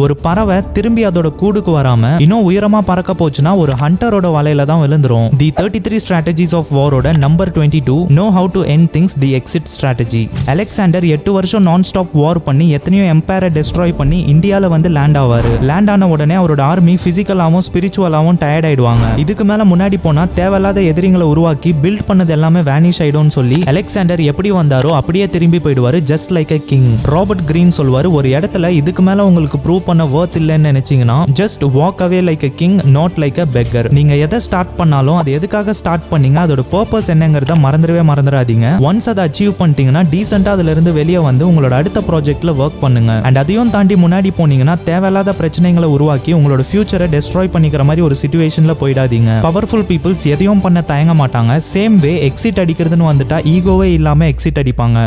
ஒரு பறவை திரும்பி அதோட கூடுக்கு வராம இன்னும் உயரமா பறக்க போச்சுன்னா ஒரு ஹண்டரோட வலையில தான் விழுந்துரும். தி 33 strategies of warோட number 22 know how to end things, the exit strategy. Alexander 8 வருஷம் நான் ஸ்டாப் வார் பண்ணி எத்தனையோ எம்பையரை டெஸ்ட்ராய் பண்ணி இந்தியால வந்து லேண்ட் ஆவாரு. லேண்ட் ஆன உடனே அவரோட ஆர்மி பிசிக்கலாவும் ஸ்பிரிச்சுவலாவும் டயர்ட் ஆயிடுவாங்க. இதுக்கு மேல முன்னாடி போனா தேவையில்லாத எதிரிகளை உருவாக்கி பில்ட் பண்ணது எல்லாமே வேனிஷ் ஆயிடும்னு சொல்லி அலெக்சாண்டர் எப்படி வந்தாரோ அப்படியே திரும்பி போயிடுவாரு, just like a king. Robert green சொல்வாரு, ஒரு இடத்துல இதுக்கு மேல உங்களுக்கு ப்ரூவ் பண்ண வர்த் இல்லைன்னு நினைச்சீங்கன்னா just walk away like a king, not like a beggar. நீங்க எதை ஸ்டார்ட் பண்ணாலும் அது எதுக்காக ஸ்டார்ட் பண்ணீங்க, அதோட பர்பஸ் என்னங்கறத மறந்துடாதீங்க. ஒன்ஸ் அதை அச்சீவ் பண்ணிட்டீங்கன்னா டீசெண்டா அதுல இருந்து வெளியே வந்து உங்களோட அடுத்த ப்ராஜெக்ட்ல ஒர்க் பண்ணுங்க. அண்ட் அதையும் தாண்டி முன்னாடி போனீங்கன்னா தேவையில்லாத பிரச்சனைகளை உருவாக்கி உங்களோட ஃபியூச்சரை டெஸ்ட்ராய் பண்ணிக்கிற மாதிரி ஒரு சிச்சுவேஷன்ல போயிடாதீங்க. பவர்ஃபுல் பீப்புள்ஸ் எதையும் பண்ண தயங்க மாட்டாங்க. சேம் வே எக்ஸிட் அடிக்கிறதுன்னு வந்துட்டா ஈகோவே இல்லாம எக்ஸிட் அடிப்பாங்க.